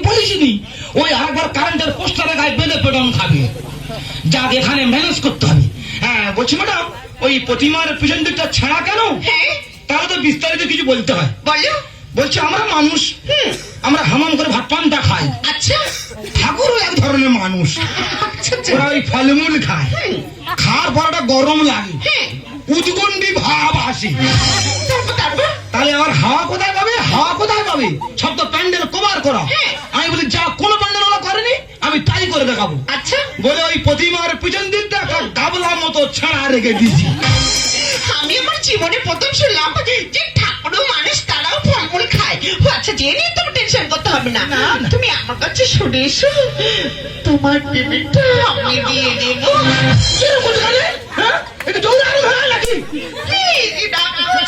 বলিসনি ওই আরেকবার কারেন্টের পোস্টারে গায়ে বেঁধে পেটন খাবে। যাক এখানে ম্যানেজ করতে হবে। হ্যাঁ বলছি ম্যাডাম, ওই প্রতিমার পিছন দিকটা ছেঁড়া কেন? তাহলে তো বিস্তারিত কিছু বলতে হয়। বলো। বলছি আমরা মানুষ, আমরা হামাম করে ভাত পান্তা খাই। আচ্ছা, ঠাকুরও এক ধরনের মানুষ। ওরা ওই ফলমূল খায়, খাওয়ার পরটা গরম লাগে, উদ্গন্ডি ভাব আসে। তাহলে আমার হাওয়া কোথায় পাবে? হাওয়া কোথায় পাবে? সব তো প্যান্ডেল কভার করা। আমি বলি যা কোনো প্যান্ডেল ওরা করেনি, আমি তাই করে দেখাবো। আচ্ছা, বলে ওই প্রতিমার পিছন দিকটা একটা গাবলার মতো ছাড়া রেখে দিয়েছি। আমি আমার জীবনে প্রথম শুনলাম যে ঠাকুরও মানুষ, তারাও ফলমূল খায়। ও আচ্ছা, জেনে তোমার টেনশন করতে হবে না। তুমি আমার কাছে শুনে এসো, তোমার পেমেন্টটা আমি দিয়ে দেবো। এটা জোরে আরো ভালো নাকি? এই যে ডাক্তার